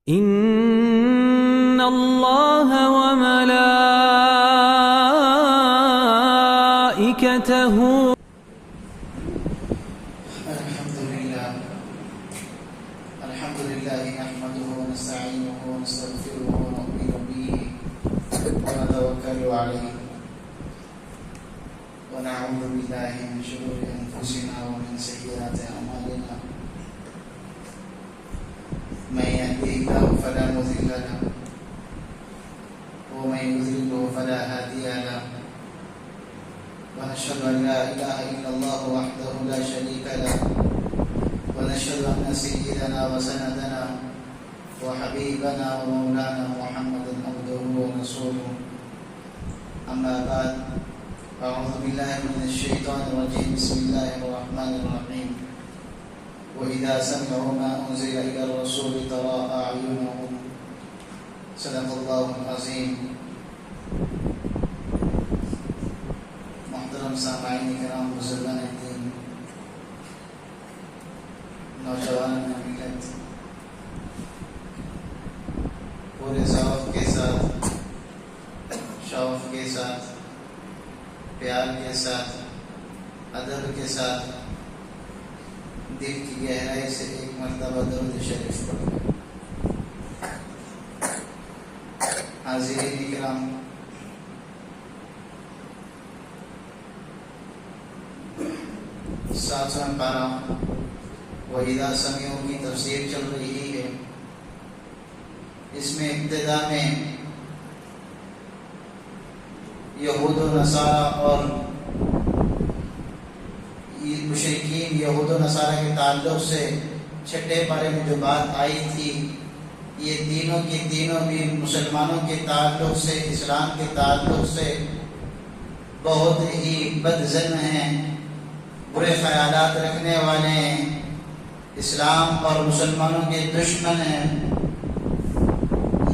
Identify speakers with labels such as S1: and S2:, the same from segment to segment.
S1: إن الله وملائكته
S2: الحمد لله نحمده ونستعينه ونستغفره ونؤمن به ونتوكل عليه ونعوذ بالله من شرور أنفسنا ومن سيئات أعمالنا من يهده الله فلا مضل له ومن يضلل فلا هادي له ونشهد أن لا إله إلا الله وحده لا شريك له ونشهد أن سيدنا وسندنا وحبيبنا ومولانا محمدا عبده ورسوله أما بعد أعوذ بالله من الشيطان الرجيم بسم الله الرحمن الرحيم وإذا سمعوا ما أنزل إلى الرسول ترى أعينهم صدق الله العظيم محترم سامعین کرام بزرگان دین نوجوان ملت پورے ذوق کے ساتھ شوق کے ساتھ پیار کے ساتھ ادب کے ساتھ دل کی گہرائی سے ایک مرتبہ درود شریف پڑھو۔ حاضرین کرام، ساتواں پارہ وَإِذَا سَمِعُوا کی تفسیر چل رہی ہے۔ اس میں ابتدا میں یہود و نصارہ اور مشرکین یہود و نصارہ کے تعلق سے چھٹے پارے میں جو بات آئی تھی، یہ تینوں کی تینوں بھی مسلمانوں کے تعلق سے، اسلام کے تعلق سے بہت ہی بدظن ہیں، برے خیالات رکھنے والے ہیں، اسلام اور مسلمانوں کے دشمن ہیں۔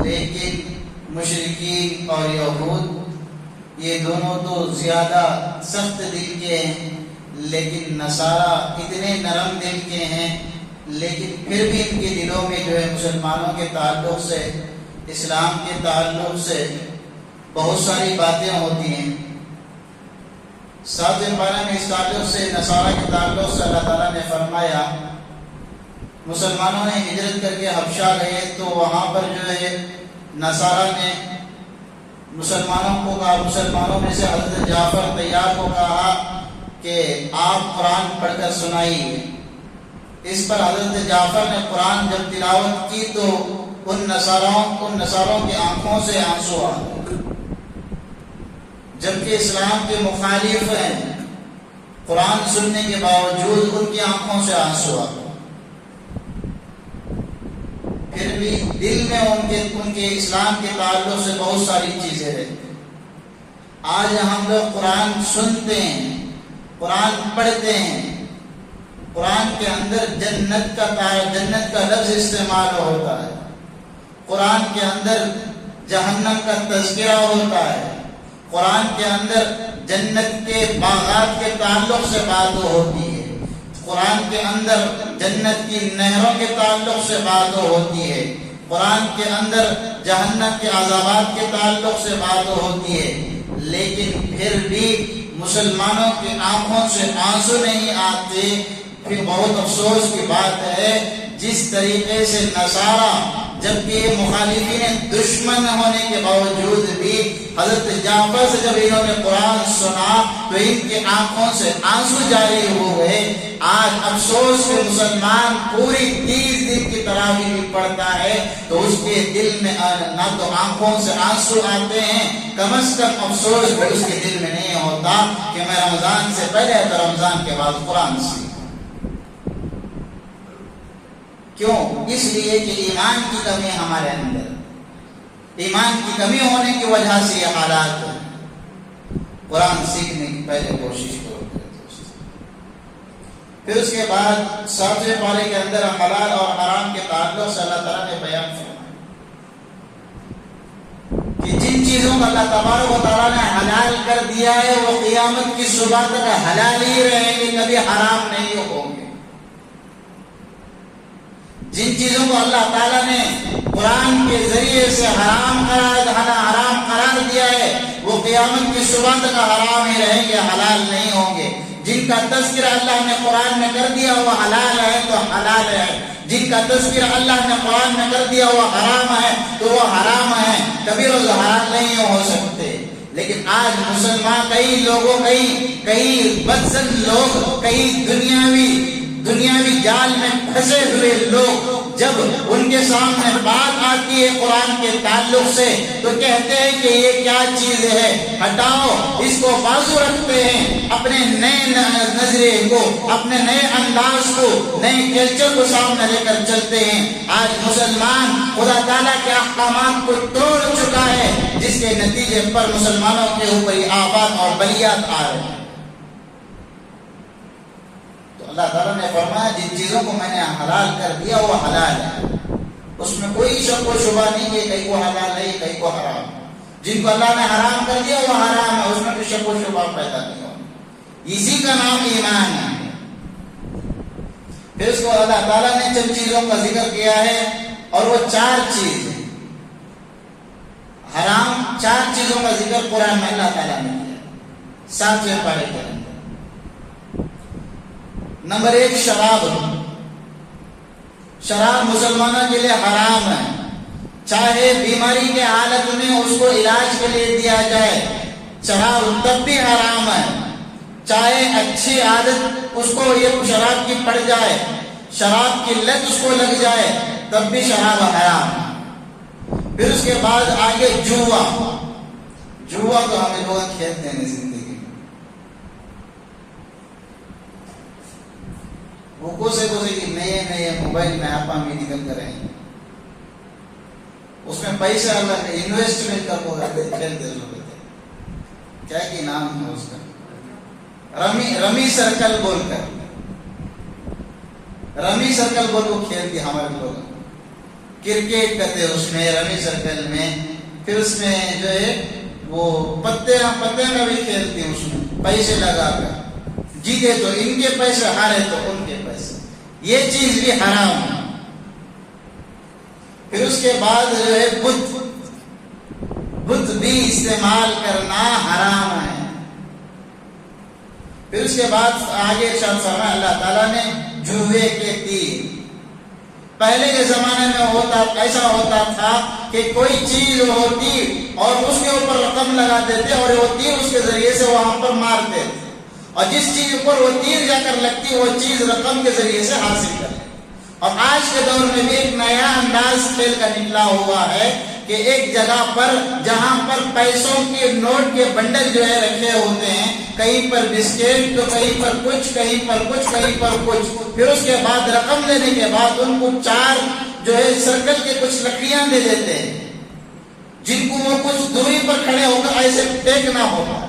S2: لیکن مشرکین اور یہود یہ دونوں تو زیادہ سخت دل کے ہیں، لیکن نصارہ اتنے نرم دل کے ہیں، لیکن پھر بھی ان کے دلوں میں جو ہے مسلمانوں کے تعلق سے، اسلام کے تعلق سے بہت ساری باتیں ہوتی ہیں۔ 7 پارہ میں اس تعلق سے نصارہ کے تعلق سے اللہ تعالیٰ نے فرمایا، مسلمانوں نے ہجرت کر کے حبشہ گئے تو وہاں پر جو ہے نصارہ نے مسلمانوں کو کہا، مسلمانوں میں سے حضرت جعفر طیار کو کہا کہ آپ قرآن پڑھ کر سنائیے۔ اس پر حضرت جعفر نے قرآن جب تلاوت کی تو ان نصاروں کی آنکھوں سے آنسو آ گئے، جبکہ اسلام کے مخالف ہیں، قرآن سننے کے باوجود ان کی آنکھوں سے آنسو آ گئے۔ پھر بھی دل میں ان کے اسلام کے تعلق سے بہت ساری چیزیں رہتی ہیں۔ آج ہم لوگ قرآن سنتے ہیں، قرآن پڑھتے ہیں، قرآن کے اندر جنت کا لفظ استعمال ہوتا ہے، قرآن کے اندر جہنم کا تذکرہ ہوتا ہے، قرآن کے اندر جنت کے باغات کے تعلق سے بات ہوتی ہے، قرآن کے اندر جنت کی نہروں کے تعلق سے بات ہوتی ہے، قرآن کے اندر جہنم کے عذابات کے تعلق سے بات ہوتی ہے، لیکن پھر بھی مسلمانوں کی آنکھوں سے آنسو نہیں آتے۔ پھر بہت افسوس کی بات ہے، جس طریقے سے نصارہ جبکہ مخالفین دشمن ہونے کے باوجود بھی حضرت جعفر سے جب انہوں نے قرآن سنا تو ان کی آنکھوں سے آنسو جاری ہو گئے۔ آج افسوس کہ مسلمان پوری 30 دن کی تراویح بھی پڑھتا ہے تو اس کے دل میں نہ تو آنکھوں سے آنسو آتے ہیں، کم از کم افسوس بھی اس کے دل میں نہیں ہوتا کہ میں رمضان سے پہلے تو رمضان کے بعد قرآن سیکھوں۔ کیوں؟ اس لیے کہ ایمان کی کمی ہمارے اندر، ایمان کی کمی ہونے کی وجہ سے یہ حالات ہیں۔ قرآن سیکھنے کی پہلے کوشش کرو۔ پھر اس کے بعد 7ویں پارے کے اندر حلال اور حرام کے تعلق سے اللہ تعالیٰ نے بیان فرمایا کہ جن چیزوں کو اللہ تبارک و تعالیٰ نے حلال کر دیا ہے وہ قیامت کی صبح تک حلال ہی رہیں گے، کبھی حرام نہیں ہوں گے۔ جن چیزوں کو اللہ تعالیٰ نے قرآن کے ذریعے سے حرام قرار دیا ہے وہ قیامت کی صبح تک حرام ہی رہیں گے، حلال نہیں ہوں گے۔ جن کا تذکرہ اللہ نے قرآن میں کر دیا وہ حلال ہے تو حلال ہے، جن کا تذکرہ اللہ نے قرآن میں کر دیا وہ حرام ہے تو وہ حرام ہے، کبھی روز حلال نہیں ہو سکتے۔ لیکن آج مسلمان کئی بدزن لوگ، کئی دنیاوی جال میں پھنسے ہوئے لوگ جب ان کے سامنے بات آتی ہے قرآن کے تعلق سے تو کہتے ہیں کہ یہ کیا چیز ہے، ہٹاؤ اس کو، بازو رکھتے ہیں، اپنے نئے نظریے کو، اپنے نئے انداز کو، نئے کلچر کو سامنے لے کر چلتے ہیں۔ آج مسلمان خدا تعالیٰ کے احکامات کو توڑ چکا ہے، جس کے نتیجے پر مسلمانوں کے اوپر آفات اور بلیات آ رہے ہیں۔ اللہ تعالیٰ نے فرمایا جن چیزوں کو میں نے حلال کر دیا وہ حلال ہے، اس میں کوئی شک و شبہ نہیں کہ کہیں کو حلال ہے کہیں کو حرام۔ جن کو اللہ نے حرام کر دیا وہ حرام ہے، اس میں کوئی شک و شبہ پیدا نہیں ہو، اسی کا نام ایمان ہے۔ پھر اس کو اللہ تعالیٰ نے جن چیزوں کا ذکر کیا ہے اور وہ 4 چیز ہیں حرام، 4 چیزوں کا ذکر قرآن میں اللہ تعالیٰ نے کیا 7ویں پارے کے اندر۔ نمبر 1 شراب مسلمانوں کے لیے حرام ہے، چاہے بیماری کے حالت میں اس کو علاج کے لیے دیا جائے شراب تب بھی حرام ہے، چاہے اچھی عادت اس کو یہ شراب کی پڑ جائے، شراب کی لت اس کو لگ جائے تب بھی شراب حرام ہے۔ پھر اس کے بعد آگے جوا تو ہمیں لوگ کھیلتے ہیں زندگی وہ کوسے کہ نئے موبائل میں آپ نکل کر رہے ہیں، اس میں پیسہ اللہ انویسٹمنٹ کر کو کھیلتے لوگ، کیا کہ نام ہے اس کا، رمی سرکل بول کو کھیلتے ہمارے لوگ، کرکٹ کرتے اس میں رمی سرکل میں، پھر اس میں جو ہے وہ پتے میں بھی کھیلتے ہیں، اس میں پیسے لگا کر جیتے تو ان کے پیسے، ہارے تو ان کے پیسے، یہ چیز بھی حرام ہے۔ پھر اس کے بعد جو ہے بت بھی استعمال کرنا حرام ہے۔ پھر اس کے بعد آگے فرمایا اللہ تعالیٰ نے جوئے کے تیر، پہلے کے زمانے میں ایسا ہوتا تھا کہ کوئی چیز ہوتی اور اس کے اوپر رقم لگاتے تھے اور وہ تیر اس کے ذریعے سے وہاں پر مارتے تھے، اور جس چیز پر وہ تیر جا کر لگتی وہ چیز رقم کے ذریعے سے حاصل کرتی۔ اور آج کے دور میں بھی ایک نیا انداز کھیل کا نکلا ہوا ہے کہ ایک جگہ پر جہاں پر پیسوں کے نوٹ کے بنڈل جو ہے رکھے ہوتے ہیں، کہیں پر بسکٹ تو کہیں پر کچھ، کہیں پر کچھ، کہیں پر کچھ، پھر اس کے بعد رقم لینے کے بعد ان کو 4 جو ہے سرکل کے کچھ لکڑیاں دے دیتے ہیں جن کو وہ کچھ دوری پر کھڑے ہو کر ایسے پھینکنا ہوگا،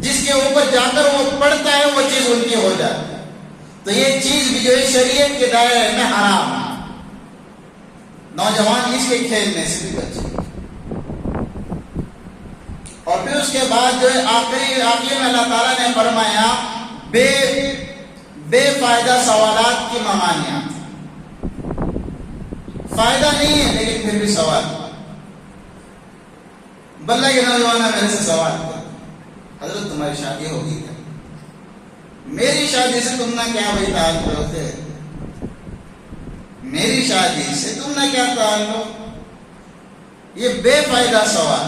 S2: جس کے اوپر جا کر وہ پڑتا ہے وہ چیز ان کی ہو جاتی ہے۔ تو یہ چیز بھی جو ہے شریعت کے دائرے میں حرام ہے، نوجوان اس کے کھیلنے سے بھی بچے۔ اور پھر اس کے بعد جو ہے آخری میں اللہ تعالیٰ نے فرمایا بے فائدہ سوالات کی ممانعت، فائدہ نہیں ہے لیکن پھر بھی سوال، بلّہ کے نوجوان میرے سے سوال کر، حضرت تمہاری شادی ہوگی کیا؟ میری شادی سے تم نے کیا بھائی تعلق رکھتے؟ میری شادی سے تم نے کیا تعلق؟ یہ بے فائدہ سوال۔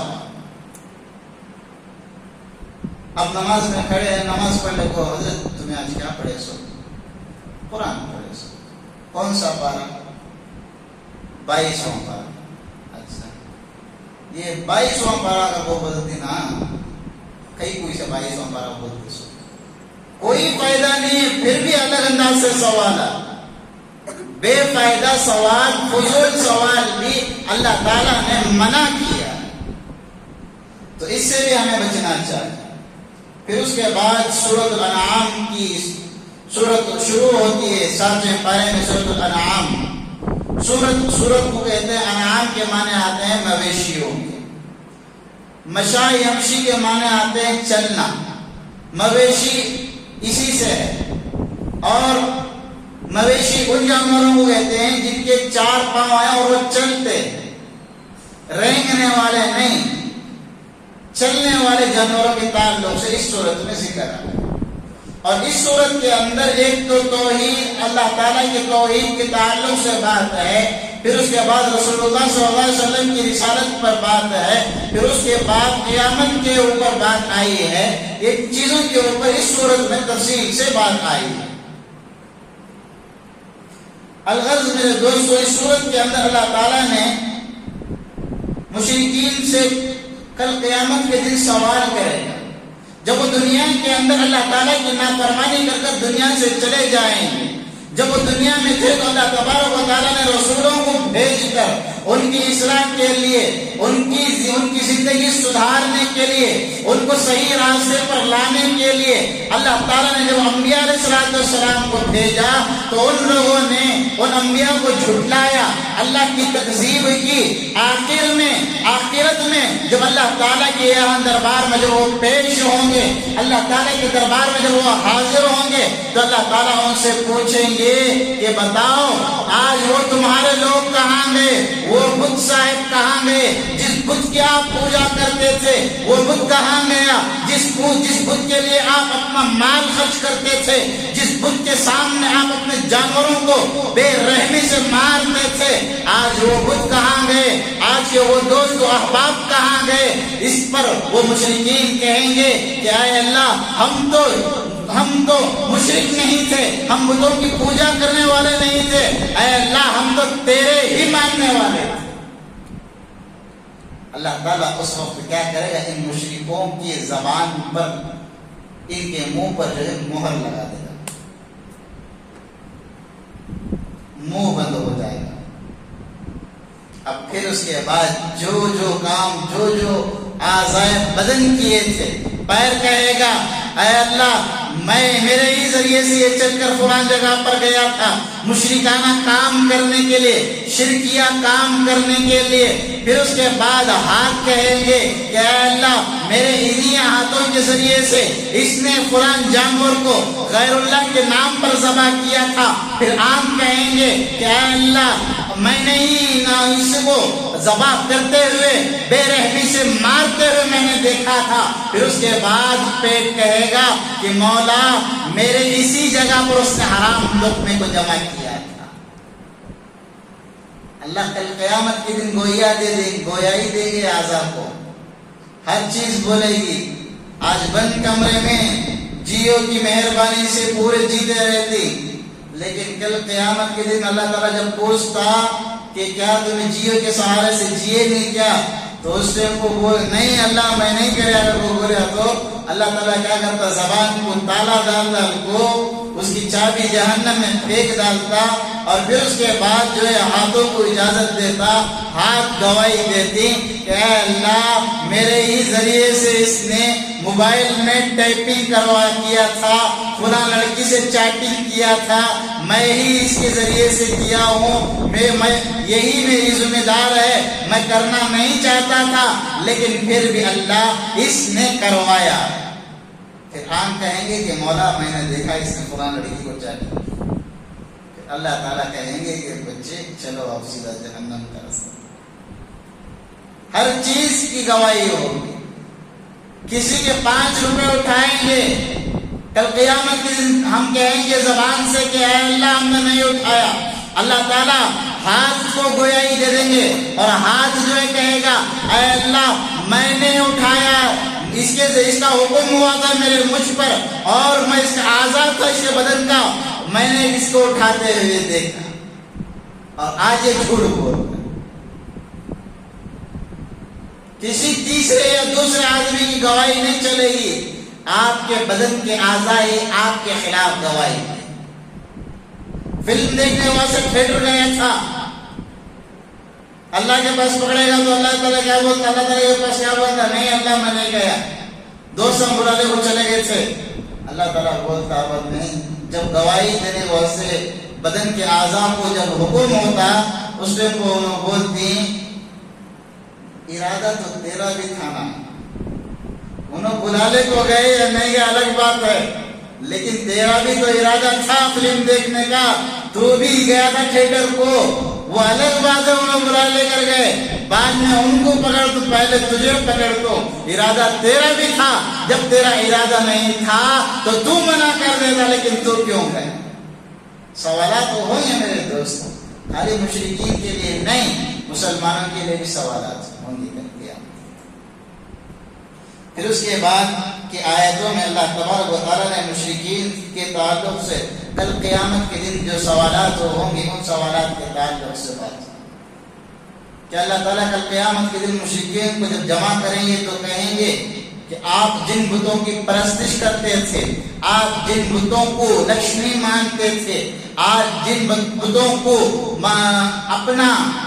S2: اب نماز میں کھڑے ہیں، نماز پڑھنے کو حضرت تمہیں آج کیا پڑھے سو؟ قرآن پڑھے سو۔ کون سا پارہ؟ 22واں پارہ۔ اچھا یہ 22واں پارہ کا وہ بولتی نا، کئی کوئی سے 22واں پارہ بولتے سو، کوئی فائدہ نہیں ہے، پھر بھی الگ انداز سے سوال ہے، بے فائدہ سوال، فضول سوال بھی اللہ تعالیٰ نے منع کیا، تو اس سے بھی ہمیں بچنا چاہیے۔ پھر اس کے بعد سورۃ الانعام کی سورت شروع ہوتی ہے 7ویں پارے میں۔ سورۃ الانعام سورت کو کہتے ہیں، انعام کے معنی آتے ہیں مویشیوں کے، مشاء یمشی کے معنی آتے ہیں چلنا، مویشی اسی سے ہے، اور مویشی ان جانوروں کو کہتے ہیں جن کے 4 پاؤں ہیں اور وہ چلتے، رینگنے والے نہیں، چلنے والے جانوروں کے تعلق سے اس صورت میں ذکر ہے۔ اور اس صورت کے اندر ایک تو توحید، اللہ تعالیٰ کے توحید کے تعلق سے بات ہے، پھر اس کے بعد رسول اللہ صلی اللہ علیہ وسلم کی رسالت پر بات ہے، پھر اس کے بعد قیامت کے اوپر بات آئی ہے۔ ان چیزوں کے اوپر اس صورت میں تفصیل سے بات آئی ہے۔ الغرض میرے دوستو، اس صورت کے اندر اللہ تعالیٰ نے مشرکین سے کل قیامت کے دن سوال کرے گا۔ جب وہ دنیا کے اندر اللہ تعالیٰ کی نافرمانی کر کر دنیا سے چلے جائیں گے، جب وہ دنیا میں تھے تو اللہ تبارک و تعالیٰ نے رسولوں کو بھیج کر ان کی اصلاح کے لیے، ان کی زندگی سدھارنے کے لیے، ان کو صحیح راستے پر لانے کے لیے اللہ تعالیٰ نے جب انبیاء علیہ السلام کو بھیجا تو ان لوگوں نے ان انبیاء کو جھٹلایا، اللہ کی تکذیب کی۔ آخرت میں جب اللہ تعالیٰ کے یہاں دربار میں جب وہ پیش ہوں گے، اللہ تعالیٰ کے دربار میں جب وہ حاضر ہوں گے تو اللہ تعالیٰ ان سے پوچھیں گے کہ بتاؤ آج وہ تمہارے لوگ کہاں گئے، وہ بت صاحب کہاں گئے، جس بت کی آپ پوجا کرتے تھے وہ بت کہاں گیا، جس بت کے لیے آپ اپنا مال خرچ کرتے تھے، جس بت کے سامنے آپ اپنے جانوروں کو بے رحمی سے مارتے تھے، آج وہ بت کہاں گئے، آج کے وہ دوست و احباب کہاں گئے۔ اس پر وہ مشرکین کہیں گے کہ اے اللہ ہم تو مشرک نہیں تھے، ہم بتوں کی پوجا کرنے والے نہیں تھے، اے اللہ ہم تو تیرے ہی ماننے والے تھے۔ اللہ تعالیٰ اس وقت کیا کرے گا، ان مشرکوں کی زبان پر، ان کے منہ پر جو ہے مہر لگا دے گا، منہ بند ہو جائے گا۔ اب پھر اس کے بعد جو کام جو اعضائے بدن کیے تھے، پیر کہے گا اے اللہ میرے ہی ذریعے سے یہ چل کر فلان جگہ پر گیا تھا مشرکانہ کام کرنے کے لیے، شرکیہ کام کرنے کے لیے۔ پھر اس کے بعد ہاتھ کہیں گے کہ اے اللہ میرے انہی ہاتھوں کے ذریعے سے اس نے فلان جانور کو غیر اللہ کے نام پر ذبح کیا تھا۔ پھر آنکھ کہیں گے کہ اے اللہ میں نے ہی اس کو ذبح کرتے ہوئے، بے رحمی سے مارتے ہوئے میں نے دیکھا تھا۔ پھر اس کے بعد پیٹ کہے گا کہ مولا میرے اسی جگہ پر اس نے حرام لقمے کو جمع کیا تھا۔ اللہ کل قیامت کے دن گویائی دے گے اعضاء کو، ہر چیز بولے گی۔ آج بند کمرے میں جیو کی مہربانی سے پورے جیتے رہتی، لیکن کل قیامت کے دن اللہ تعالیٰ جب پوچھتا کہ کیا تمہیں جیو کے سہارے سے جیے نہیں کیا، تو اس نے کو بولے نہیں اللہ میں نہیں کرے، اگر وہ بولے تو اللہ تعالیٰ کیا کرتا، زبان کو تالا ڈالتا، کو اس کی چابی جہنم میں پھینک ڈالتا، اور پھر اس کے بعد جو ہے ہاتھوں کو اجازت دیتا، ہاتھ گواہی دیتی کہ اے اللہ میرے ہی ذریعے سے اس نے موبائل میں ٹائپنگ کیا تھا، فلاں لڑکی سے چیٹنگ کیا تھا، میں ہی اس کے ذریعے سے کیا ہوں، یہی میری ذمہ دار ہے، میں کرنا نہیں چاہتا تھا لیکن پھر بھی اللہ اس نے کروایا۔ پھر آنکھ کہیں گے کہ مولا میں نے دیکھا اس نے فلاں لڑکی کو چیٹنگ کی۔ پھر اللہ تعالیٰ کہیں گے کہ بچے چلو اب سیدھا جہنم کا راستہ۔ ہر چیز کی گواہی ہوگی۔ کسی کے 5 روپے اٹھائیں گے، کل قیامت کے دن ہم کہیں گے زبان سے کہ اے اللہ ہم نے نہیں اٹھایا، اللہ تعالیٰ ہاتھ کو گویائی دے دیں گے، اور ہاتھ جو ہے کہے گا اے اللہ میں نے اٹھایا، اس کا حکم ہوا تھا میرے مجھ پر، اور میں اس کا آزاد تھا اس کے بدن کا، میں نے اس کو اٹھاتے ہوئے دیکھا، اور آج یہ جھوٹ بول رہا ہے۔ کسی تیسرے یا دوسرے آدمی کی گواہی نہیں چلے گی، آپ کے بدن کے اعضاء ہی آپ کے خلاف گواہی ہے۔ فلم دیکھنے واسطے تھیٹر گیا تھا، اللہ کے پاس پکڑے گا تو اللہ تعالیٰ کیا بولتا، اللہ تعالیٰ کے پاس کیا بولتا، نہیں اللہ میں نہیں گیا، دوست ہم بلانے کو چلے گئے تھے، اللہ تعالیٰ بولتا اب نہیں۔ جب گواہی دینے واسطے بدن کے اعضاء کو جب حکم ہوتا، اس نے بولتی ارادہ تو تیرا بھی تھا نا، انہوں بلانے کو گئے یا نہیں یہ الگ بات ہے، لیکن تیرا بھی تو ارادہ تھا فلم دیکھنے کا, تو بھی گیا تھا تھیٹر کو. وہ الگ بات ہے, انہیں برا لے کر گئے, بعد میں ان کو پکڑ تو پہلے تجھے پکڑ تو. ارادہ تیرا بھی تھا, جب تیرا ارادہ نہیں تھا تو منع کر دیتا, لیکن تو کیوں گئے؟ سوالات تو ہوں گے میرے دوست, خالی مشرکین کے لیے نہیں, مسلمانوں کے لیے بھی سوالات ہوں گے. پھر اس کے بعد کی آیتوں میں اللہ تبارک و تعالیٰ نے مشرکین کے تعلق سے کل قیامت کے دن جو سوالات ہوں گے ان سوالات کے تعلق سے بات کہ اللہ تعالیٰ کل قیامت کے دن مشرکین کو جب جمع کریں گے تو کہیں گے کہ آپ جن بتوں کی پرستش کرتے تھے, آپ جن بتوں کو لکشمی مانتے تھے, آج جن بتوں کو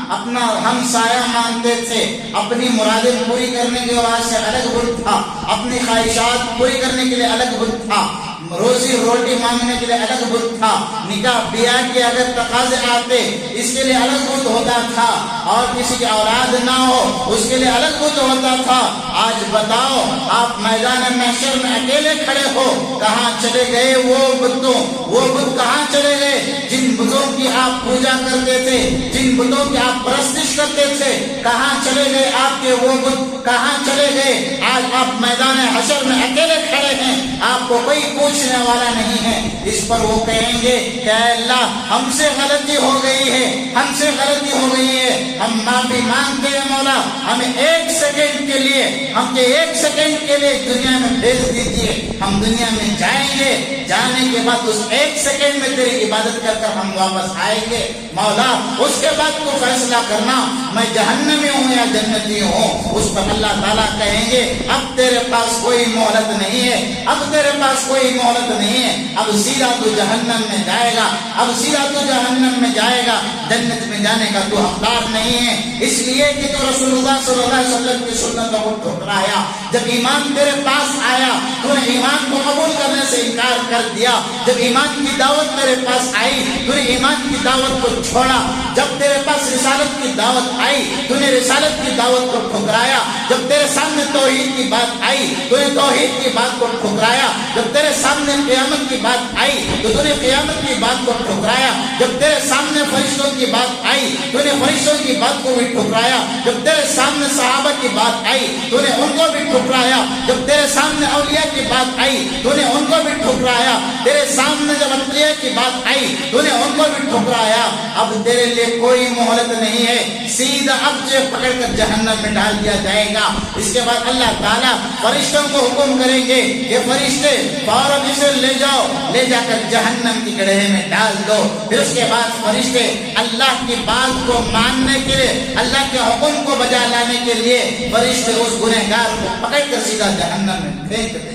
S2: اپنا ہمسایہ مانتے تھے, اپنی مرادیں پوری کرنے کے واسطے الگ بت تھا, اپنی خواہشات پوری کرنے کے لیے الگ بت تھا, روزی روٹی مانگنے کے لیے الگ بت تھا, نکاح بیاہ کے اگر تقاضے آتے اس کے لیے الگ بت ہوتا تھا, اور کسی کی اولاد نہ ہو اس کے لیے الگ بت ہوتا تھا. آج بتاؤ, آپ میدان محشر میں اکیلے کھڑے ہو, کہاں چلے گئے وہ بتوں, وہ بت کہاں چلے گئے جن بتوں کی آپ پوجا کرتے تھے, جن بتوں کی آپ پرستش کرتے تھے, کہاں چلے گئے آپ کے وہ بت, کہاں چلے گئے؟ آج آپ میدان حشر میں اکیلے کھڑے ہیں, آپ کو کوئی پوچھنے والا نہیں ہے. اس پر وہ کہیں گے کہ اللہ ہم سے غلطی ہو گئی ہے, ہم سے غلطی ہو گئی ہے, ہم معافی مانگتے ہیں مولا, ہمیں ایک سیکنڈ کے لیے, ہم کے ایک سیکنڈ کے لیے دنیا میں بھیج دیجیے, ہم دنیا میں جائیں گے, جانے کے بعد اس ایک سیکنڈ میں تیری عبادت کر کر ہم واپس آئیں گے مولا, اس کے بعد تو فیصلہ کرنا میں جہنمی ہوں یا جنتی ہوں. اس پر اللہ تعالیٰ کہیں گے اب تیرے پاس کوئی مہلت نہیں ہے, اب تیرے پاس کوئی مہلت نہیں ہے, اب سیدھا تو جہنم میں جائے گا, اب سیدھا تو جہنم میں جائے گا, جنت میں جانے کا تو حقدار نہیں ہے. اس لیے کہ تو رسول اللہ صلی اللہ علیہ وسلم کی سنتوں کو ٹھکرایا, جب ایمان تیرے پاس آیا تو نے ایمان کو قبول کرنے سے انکار کر دیا, جب ایمان کی دعوت تیرے پاس آئی تو نے ایمان کی دعوت کو چھوڑا, جب تیرے پاس رسالت کی دعوت آئی تو نے رسالت کی دعوت کو ٹھکرایا, جب تیرے سامنے توحید کی بات آئی تو نے توحید کی بات کو ٹھکرایا, جب تیرے سامنے قیامت کی بات آئی تو نے قیامت کی بات کو ٹھکرایا, جب تیرے سامنے فرشتوں کی بات آئی تو نے فرشتوں کی بات کو بھی ٹھکرایا, جب تیرے سامنے صحابہ کی بات آئی تو نے ان کو بھی ٹھکرایا, جب تیرے سامنے اولیاء کی بات آئی تو نے ان کو بھی ٹھکرایا, تیرے سامنے جب انبیاء کی بات آئی تو نے ان کو بھی ٹھکرایا. اب تیرے لیے کوئی مہلت نہیں ہے, سیدھا اب سے پکڑ کر جہنم میں ڈال دیا جائے گا. اس کے بعد اللہ تعالیٰ فرشتوں کو حکم کریں گے کہ فرشتے فوراً اسے لے جاؤ, لے جا کر جہنم کی گڑھے میں ڈال دو. پھر اس کے بعد فرشتے اللہ کی بات کو ماننے کے لیے, اللہ کے حکم کو بجا لانے کے لیے فرشتے اس گنہگار کو پکڑ کر سیدھا جہنم میں پھینک دیں.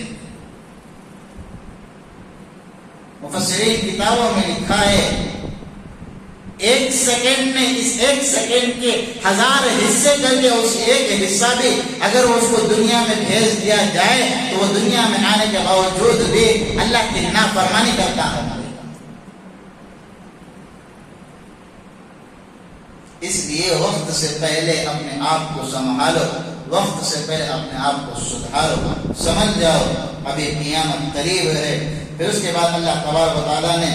S2: مفسرین کتابوں میں لکھا ہے ایک سیکنڈ میں, اس ایک سیکنڈ کے 1000 حصے کر کے اس ایک حصہ بھی اگر اس کو دنیا میں بھیج دیا جائے تو وہ دنیا میں آنے کے باوجود بھی اللہ کی نافرمانی کرتا ہے. اس لیے وقت سے پہلے اپنے آپ کو سنبھالو, وقت سے پہلے اپنے آپ کو سدھارو, سمجھ جاؤ ابھی قیامت قریب ہے. پھر اس کے بعد اللہ تبارک و تعالیٰ نے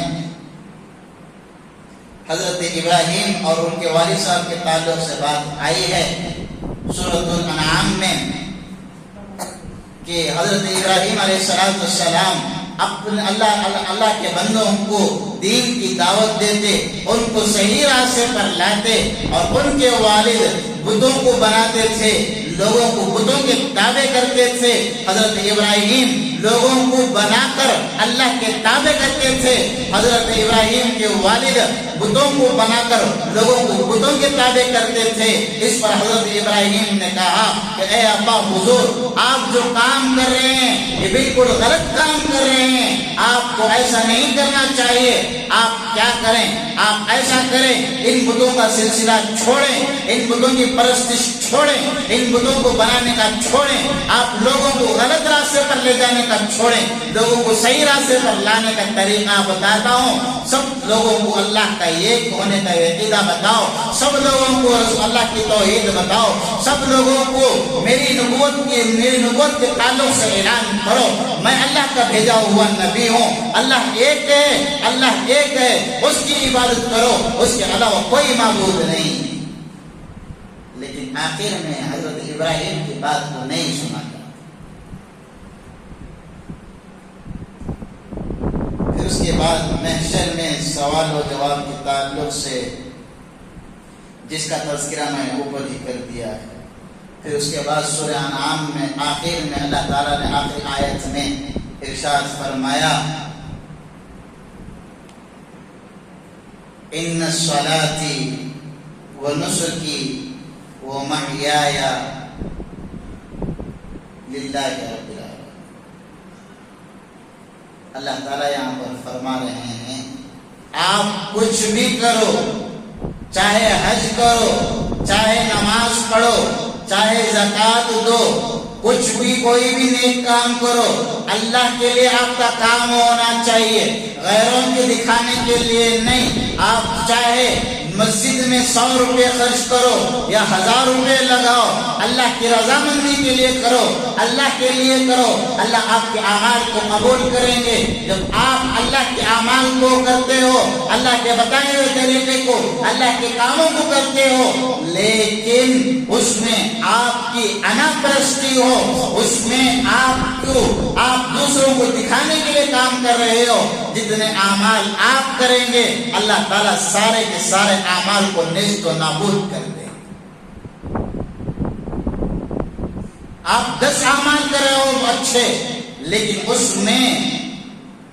S2: حضرت ابراہیم اور ان کے والد صاحب کے تعلق سے بات آئی ہے سورۃ الانعام میں کہ حضرت ابراہیم علیہ السلام اپنے اللہ کے بندوں کو دین کی دعوت دیتے, ان کو صحیح راستے پر لاتے, اور ان کے والد بتوں کو بناتے تھے, لوگوں کو بتوں کے تابع کرتے تھے. حضرت ابراہیم لوگوں کو بنا کر اللہ کے تابع کرتے تھے, حضرت ابراہیم کے والد بتوں کو بنا کر لوگوں کو بتوں کے تابع کرتے تھے. اس پر حضرت ابراہیم نے کہا کہ اے ابا حضور, آپ جو کام کر رہے ہیں یہ بالکل غلط کام کر رہے ہیں, آپ کو ایسا نہیں کرنا چاہیے. آپ کیا کریں؟ آپ ایسا کریں، ان بتوں کا سلسلہ چھوڑیں، ان بتوں کی پرستش چھوڑیں، ان بتوں کو بنانے کا چھوڑیں، آپ لوگوں کو غلط راستے پر لے جانے کا چھوڑیں، لوگوں کو صحیح راستے پر لانے کا طریقہ بتاتا ہوں۔ سب لوگوں کو اللہ کا ایک ہونے کا عقیدہ بتاؤ، سب لوگوں کو اللہ کی توحید بتاؤ، سب لوگوں کو میری نبوت کے تعلق سے اعلان کرو، میں اللہ کا بھیجا ہوا نبی ہوں، اللہ ایک ہے، اللہ ایک ہے، اس کی عبادت کرو، اس کے علاوہ کوئی معبود نہیں۔ لیکن آخر میں حضرت ابراہیم کی بات کو نہیں سنا گیا۔ پھر اس کے بعد محشر میں سوال و جواب کے تعلق سے جس کا تذکرہ میں اوپر ہی کر دیا ہے، پھر اس کے بعد سورہ انعام میں آخر میں اللہ تعالیٰ نے آخری آیت میں ارشاد فرمایا ان صلاتی و نسکی و محیای للہ رب العالمین۔ اللہ تعالیٰ یہاں پر فرما رہے ہیں آپ کچھ بھی کرو، چاہے حج کرو، چاہے نماز پڑھو، چاہے زکات دو، کچھ بھی کوئی بھی نیک کام کرو، اللہ کے لیے آپ کا کام ہونا چاہیے، غیروں کے دکھانے کے لیے نہیں۔ آپ چاہے مسجد میں 100 روپے خرچ کرو یا 1000 روپے لگاؤ، اللہ کی رضامندی کے لیے کرو، اللہ کے لیے کرو، اللہ آپ کے اعمال کو قبول کریں گے۔ جب آپ اللہ کے اعمال کو کرتے ہو، اللہ کے بتائے ہوئے طریقے کو، اللہ کے کاموں کو کرتے ہو، لیکن اس میں آپ کی انا پرستی ہو، اس میں آپ دوسروں کو دکھانے کے لیے کام کر رہے ہو، جتنے اعمال آپ کریں گے اللہ تعالیٰ سارے کے سارے اعمال کو نیست و نابود کر دیں۔ آپ 10 اعمال کر رہے ہو اچھے، لیکن اس میں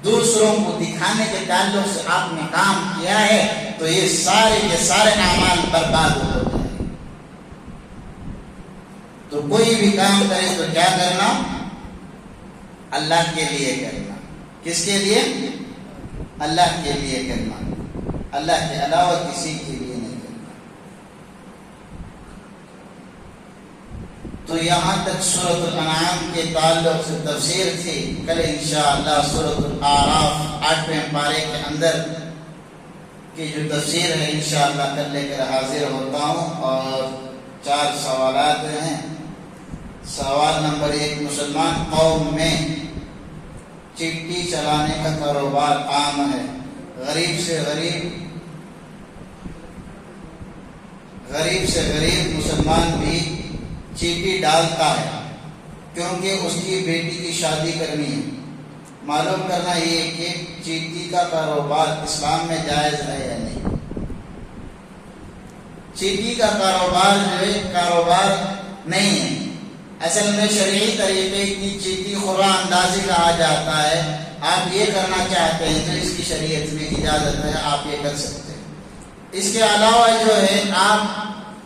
S2: دوسروں کو دکھانے کے تعلق سے آپ نے کام کیا ہے تو یہ سارے کے سارے اعمال برباد ہو جائیں۔ تو کوئی بھی کام کرے تو کیا کرنا؟ اللہ کے لیے کرنا۔ کس کے لیے؟ اللہ کے لیے کرنا، اللہ کے علاوہ کسی کے لیے نہیں کرنا۔ تو یہاں تک سورۃ الانعام کے تعلق سے تفسیر تھی۔ کل انشاءاللہ سورۃ الاعراف 8ویں پارے کے اندر کی جو تفسیر ہے انشاءاللہ کل لے کر حاضر ہوتا ہوں، اور 4 سوالات ہیں۔ سوال نمبر 1، مسلمان قوم میں چٹی چلانے کا کاروبار عام ہے، غریب سے غریب مسلمان بھی چیٹی ڈالتا ہے کیونکہ اس کی بیٹی کی شادی کرنی ہے۔ معلوم کرنا یہ کہ چیٹی کا کاروبار اسلام میں جائز ہے یا نہیں۔ چیٹی کا کاروبار جو ہے کاروبار نہیں ہے، اصل میں شرعی طریقے کی چیٹی خورا اندازی کہا جاتا ہے۔ آپ یہ کرنا چاہتے ہیں تو اس کی شریعت میں اجازت ہے، آپ یہ کر سکتے ہیں۔ اس کے علاوہ جو ہے آپ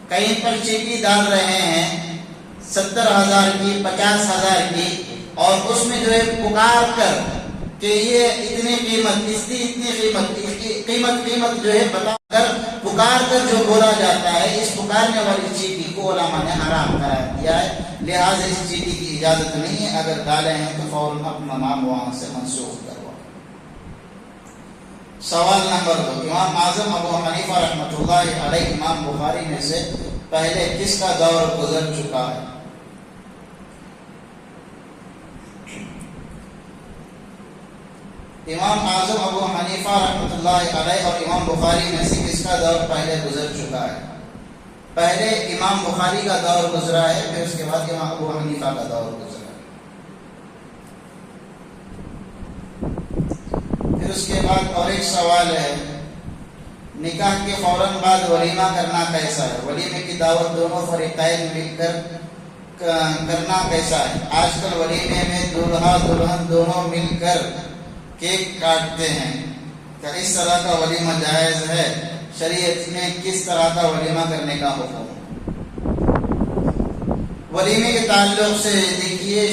S2: کہیں پر چیٹی ڈال رہے ہیں 70,000 کی، 50,000 کی، اور اس میں جو ہے پکار کر کہ یہ اتنی قیمت، اس کی اتنی قیمت جو ہے بتا کر پکار کر جو بولا جاتا ہے، اس پکارنے والی چیٹی کو علماء نے حرام قرار دیا ہے، لہٰذا اس چیٹی کی اجازت نہیں ہے۔ اگر ڈالے ہیں تو فوراً اپنا نام وہاں سے منسوخ کرو۔ سوال نمبر 2، امام اعظم ابو حنیفہ رحمۃ اللہ علیہ امام بخاری میں سے پہلے کس کا دور گزر چکا ہے؟ امام اعظم ابو حنیفہ رحمۃ اللہ علیہ اور امام بخاری میں سے کس کا دور پہلے گزر چکا ہے؟ پہلے امام بخاری کا دور گزرا ہے، پھر اس کے بعد امام ابو حنیفہ کا دور گزرا ہے۔ پھر اس کے بعد اور ایک سوال ہے، نکاح کے فوراً بعد ولیمہ کرنا کیسا ہے؟ ولیمے کی دعوت دونوں فریقین مل کر کرنا کیسا ہے؟ آج کل ولیمے میں دولہا دلہن دونوں مل کر کیک کاٹتے ہیں، کیا اس طرح کا ولیمہ جائز ہے؟ شریعت میں کس طرح کا ولیمہ کرنے کا حکم؟ ولیمے کے تعلق سے دیکھیے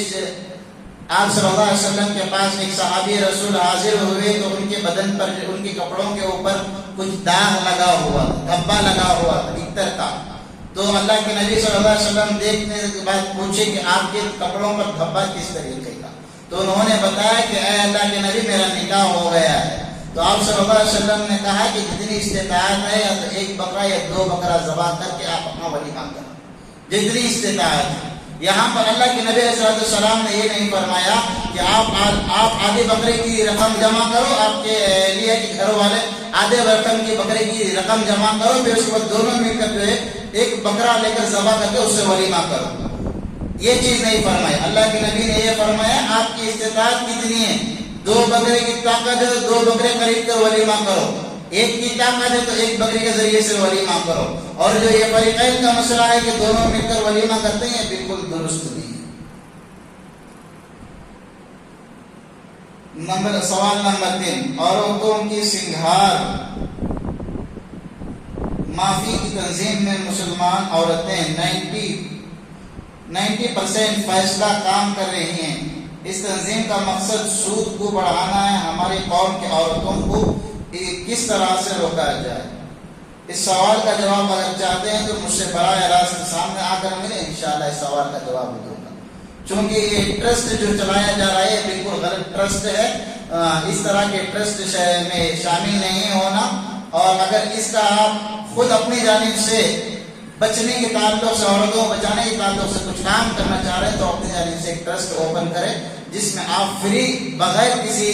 S2: آپ صلی اللہ علیہ وسلم کے پاس ایک صحابی رسول حاضر ہوئے تو ان کے بدن پر, ان کے کپڑوں کے اوپر کچھ داغ لگا ہوا, دھبا لگا ہوا عطر کا. تو اللہ کے نبی صلی اللہ علیہ وسلم دیکھنے کے بعد پوچھے کہ آپ کے کپڑوں پر دھبا کس طریقے کا؟ تو انہوں نے بتایا کہ اے اللہ کے نبی میرا نکاح ہو گیا ہے. تو آپ صلی اللہ علیہ وسلم نے کہا کہ جتنی استطاعت ہے یا تو ایک بکرا یا 2 بکرا ذبح کر کے آپ اپنا ولیمہ کریں, جتنی استطاعت ہے. یہاں پر اللہ کے نبی علیہ السلام نے یہ نہیں فرمایا کہ آپ آدھے بکرے کی رقم جمع کرو, آپ کے لیے کہ گھر والے آدھے رقم کی بکرے کی رقم جمع کرو, پھر اس کے بعد دونوں مل کر جو ہے ایک بکرا لے کر ذبح کر کے اس سے ولیمہ کرو. یہ چیز نہیں فرمائی. اللہ کے نبی نے یہ فرمایا آپ کی استطاعت کتنی ہے, 2 بکرے کی طاقت ہے تو 2 بکرے خرید کر ولیمہ کرو, ایک کی طاقت ہے تو ایک بکری کے ذریعے سے ولیمہ کرو. اور جو یہ فریقین کا مسئلہ ہے کہ دونوں مل کر ولیمہ کرتے ہیں, بالکل درست نہیں ہے. سوال نمبر 3, عورتوں کی سنگھار معافی کی تنظیم میں مسلمان عورتیں 90% فیصلہ کام کر رہی ہیں. اس تنظیم کا مقصد سود کو بڑھانا ہے. ہماری قوم کی عورتوں کو کس طرح سے روکا جائے؟ اس سوال کا جواب اگر چاہتے ہیں تو مجھ سے براہ راست سامنے آ کر ملے, انشاءاللہ اس سوال کا جواب دوں گا. چونکہ یہ ٹرسٹ جو چلایا جا رہا ہے بالکل غلط ٹرسٹ ہے. اس طرح کے ٹرسٹ میں شامل نہیں ہونا, اور اگر اس کا آپ خود اپنی جانب سے بچنے کے تعلق سے, عورتوں کو بچانے کے تعلق سے کچھ کام کرنا چاہ رہے ہیں تو اپنی جانب سے ایک ٹرسٹ اوپن کریں جس میں آپ فری بغیر کسی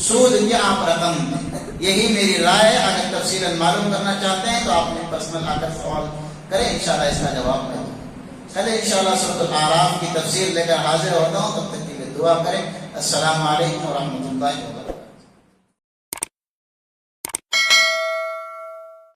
S2: سود کے آپ رقم دیں. یہی میری رائے ہے. اگر تفصیل معلوم کرنا چاہتے ہیں تو آپ نے پرسنل آ کر سوال کریں, انشاءاللہ اس کا جواب میں دوں. چلے انشاءاللہ سورۃ الاعراف کی تفسیر لے کر حاضر ہوتا ہوں, تب تک کے لیے دعا کریں. السلام علیکم ورحمۃ اللہ وبرکاتہ.